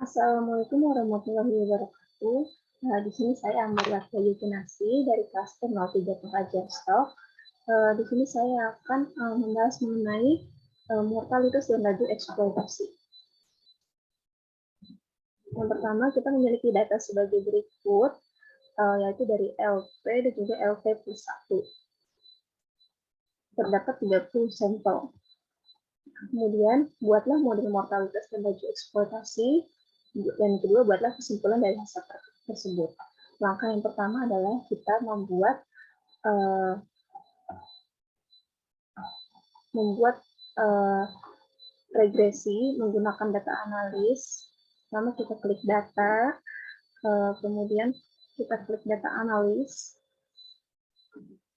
Assalamualaikum warahmatullahi wabarakatuh. Nah, di sini saya Ambar Latya Yukinasi dari kelas 03 Pengajian Stok. Di sini saya akan membahas mengenai mortalitas dan laju eksploitasi. Yang pertama, kita memiliki data sebagai berikut, yaitu dari LP dan juga LP plus 1. Terdapat 30 sampel. Kemudian, buatlah model mortalitas dan laju eksploitasi. Dan kedua, buatlah kesimpulan dari hasil tersebut. Langkah yang pertama adalah kita membuat regresi menggunakan data analis. Pertama kita klik data, kemudian kita klik data analis,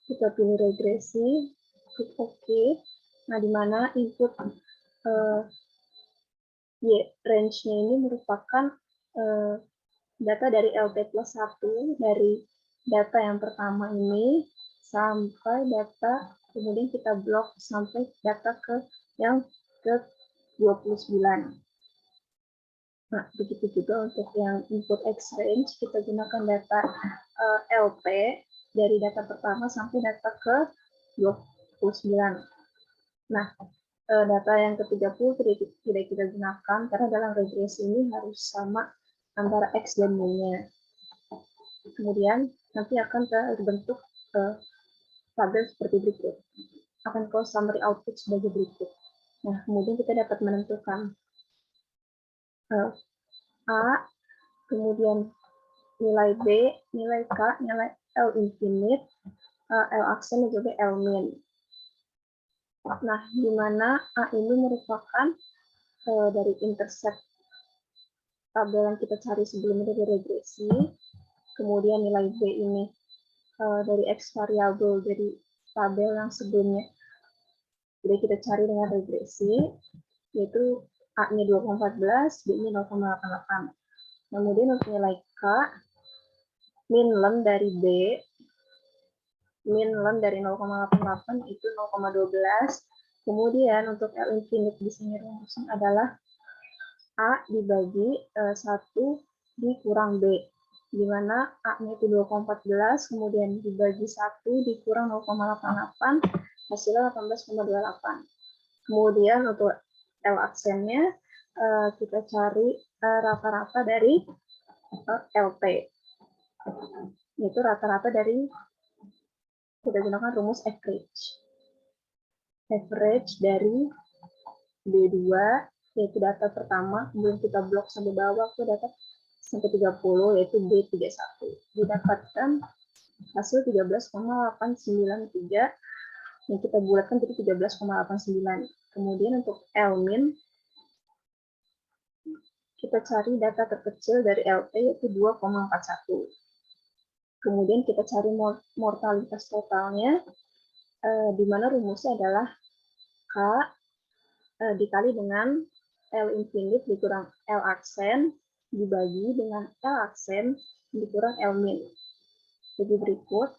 kita pilih regresi, klik OK. Nah, di mana input range-nya ini merupakan data dari LP plus 1, dari data yang pertama ini sampai data, kemudian kita blok sampai data ke yang ke-29. Nah, begitu juga untuk yang input X range, kita gunakan data LP dari data pertama sampai data ke-29. Nah, data yang ke-30 tidak kita gunakan karena dalam regresi ini harus sama antara X dan Y-nya. Kemudian nanti akan terbentuk tabel seperti berikut. Akan ke summary output sebagai berikut. Nah, kemudian kita dapat menentukan A, kemudian nilai B, nilai K, nilai L infinite, L aksen, dan juga L min. Nah, di mana A ini merupakan dari intercept tabel yang kita cari sebelumnya dari regresi, kemudian nilai B ini dari X variabel dari tabel yang sebelumnya sudah kita cari dengan regresi, yaitu A-nya 2,14, B-nya 0,88. Kemudian untuk nilai K, min lem dari B, min lem dari 0,88 itu 0,12. Kemudian untuk L infinite di sini rumusnya adalah A dibagi 1 dikurang B, di mana A-nya itu 2,14, kemudian dibagi 1 dikurang 0,88, hasilnya 18,28. Kemudian untuk L aksennya, kita cari rata-rata dari LP, yaitu rata-rata dari, kita gunakan rumus average. Average dari B2, yaitu data pertama, kemudian kita blok sampai bawah ke data sampai 30, yaitu B31. Didapatkan hasil 13,893, yang kita bulatkan jadi 13,89. Kemudian untuk L min, kita cari data terkecil dari LP, yaitu 2,41. Kemudian kita cari mortalitas totalnya, di mana rumusnya adalah K dikali dengan L infinite dikurang L aksen dibagi dengan L aksen dikurang L min. Jadi berikut.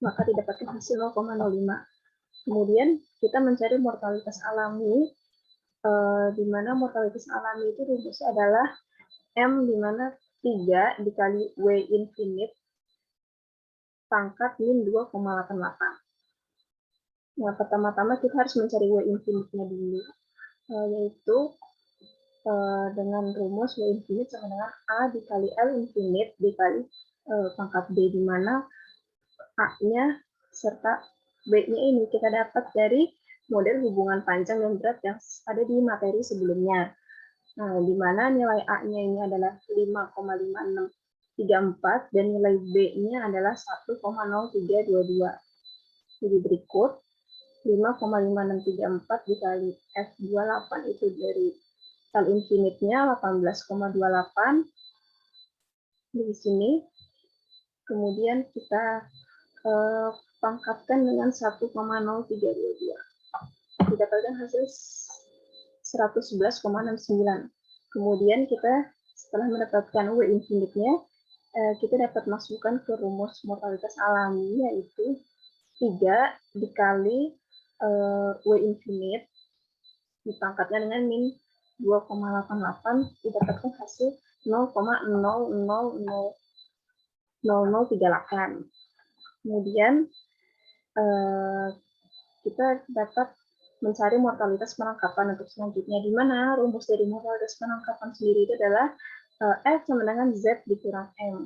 Maka didapatkan hasil 0,05. Kemudian kita mencari mortalitas alami, di mana mortalitas alami itu rumusnya adalah M, di mana 3 dikali W infinite pangkat min 2,88. Nah, pertama-tama kita harus mencari W infinite-nya dulu, yaitu dengan rumus W infinite sama dengan A dikali L infinite dikali pangkat B, di mana A-nya serta B-nya ini kita dapat dari model hubungan panjang dan berat yang ada di materi sebelumnya. Nah, di mana nilai A-nya ini adalah 5,5634 dan nilai B-nya adalah 1,0322. Jadi berikut, 5,5634 dikali F28 itu dari L infinite-nya 18,28 di sini. Kemudian kita pangkatkan dengan 1,0322. Didapatkan hasil 111,69. Kemudian kita setelah mendapatkan W infinite-nya, kita dapat masukkan ke rumus mortalitas alami, yaitu 3 dikali W infinite dipangkatnya dengan min 2,88 didapatkan hasil 0,000038. Kemudian kita dapat mencari mortalitas penangkapan untuk selanjutnya, di mana rumus dari mortalitas penangkapan sendiri itu adalah F sama dengan Z dikurang M.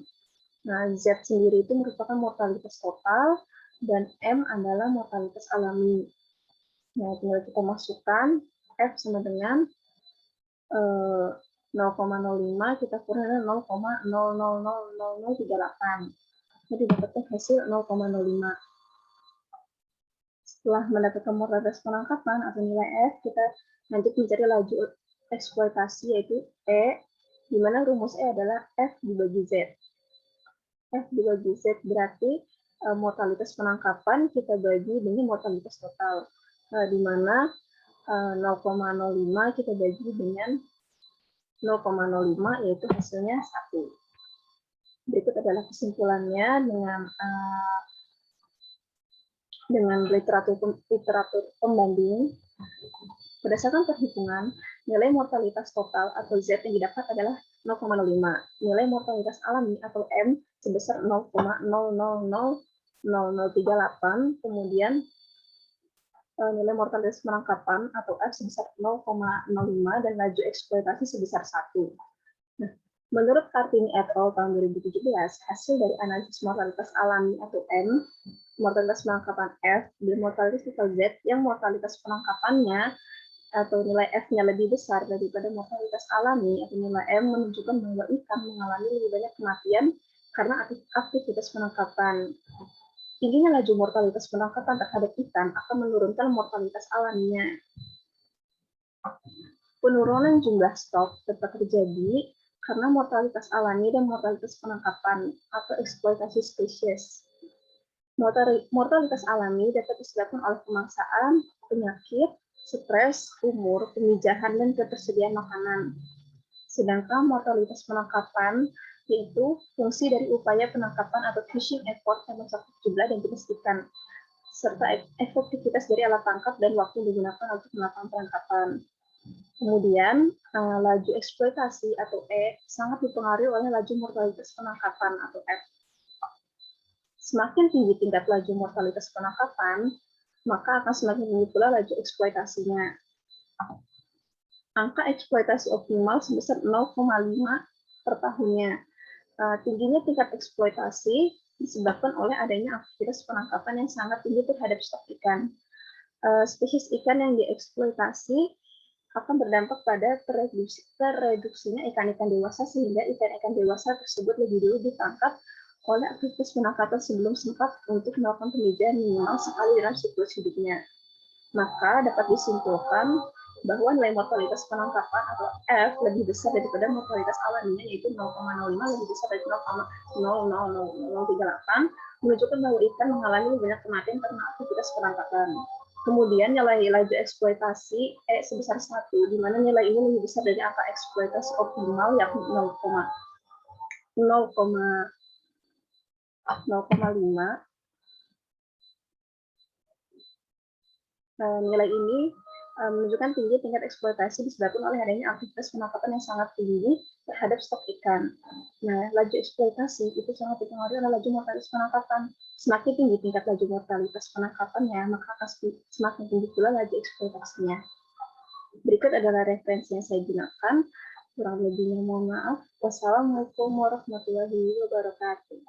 Nah, Z sendiri itu merupakan mortalitas total, dan M adalah mortalitas alami. Nah, tinggal kita masukkan F sama dengan 0,05, kita kurang dengan 0,000038. Jadi dapatkan hasil 0,05. Setelah mendapatkan mortalitas penangkapan atau nilai F, kita lanjut mencari laju eksploitasi, yaitu E, di mana rumus E adalah F dibagi Z. F dibagi Z berarti mortalitas penangkapan kita bagi dengan mortalitas total, di mana 0,05 kita bagi dengan 0,05, yaitu hasilnya 1. Berikut adalah kesimpulannya dengan literatur pembanding. Berdasarkan perhitungan, nilai mortalitas total atau Z yang didapat adalah 0,05. Nilai mortalitas alami atau M sebesar 0,000038. Kemudian nilai mortalitas penangkapan atau F sebesar 0,05 dan laju eksploitasi sebesar 1. Nah, menurut Kartini et al. Tahun 2017, hasil dari analisis mortalitas alami atau M, mortalitas penangkapan F, dan mortalitas total Z yang mortalitas penangkapannya atau nilai F-nya lebih besar daripada mortalitas alami atau nilai M menunjukkan bahwa ikan mengalami lebih banyak kematian karena aktivitas penangkapan. Tingginya laju mortalitas penangkapan terhadap ikan akan menurunkan mortalitas alaminya. Penurunan jumlah stok tetap terjadi karena mortalitas alami dan mortalitas penangkapan atau eksploitasi spesies. Mortalitas alami dapat disebabkan oleh pemaksaan, penyakit, stres, umur, pemijahan, dan ketersediaan makanan. Sedangkan mortalitas penangkapan yaitu fungsi dari upaya penangkapan atau fishing effort yang mencakup jumlah dan jenis ikan, serta efektivitas dari alat tangkap dan waktu yang digunakan untuk melakukan penangkapan. Kemudian, laju eksploitasi atau E sangat dipengaruhi oleh laju mortalitas penangkapan atau F. Semakin tinggi tingkat laju mortalitas penangkapan, maka akan semakin tinggi pula laju eksploitasinya. Angka eksploitasi optimal sebesar 0,5 per tahunnya. Tingginya tingkat eksploitasi disebabkan oleh adanya aktivitas penangkapan yang sangat tinggi terhadap stok ikan. Spesies ikan yang dieksploitasi akan berdampak pada tereduksinya ikan-ikan dewasa, sehingga ikan-ikan dewasa tersebut lebih dulu ditangkap oleh aktivitas penangkapan sebelum sempat untuk melakukan pemijahan minimal sekali dalam siklus hidupnya. Maka dapat disimpulkan bahwa nilai mortalitas penangkapan atau F lebih besar daripada mortalitas alaminya, yaitu 0,05 lebih besar dari 0,000038, menunjukkan bahwa ikan mengalami lebih banyak kematian karena aktivitas penangkapan. Kemudian nilai laju eksploitasi E sebesar 1, di mana nilai ini lebih besar dari angka eksploitasi optimal yakni 0,5. Nilai ini menunjukkan tinggi tingkat eksploitasi disebabkan oleh adanya aktivitas penangkapan yang sangat tinggi terhadap stok ikan. Nah, laju eksploitasi itu sangat dipengaruhi oleh laju mortalitas penangkapan. Semakin tinggi tingkat laju mortalitas penangkapannya, maka akan semakin tinggi pula laju eksploitasinya. Berikut adalah referensi yang saya gunakan. Kurang lebihnya mohon maaf. Wassalamualaikum warahmatullahi wabarakatuh.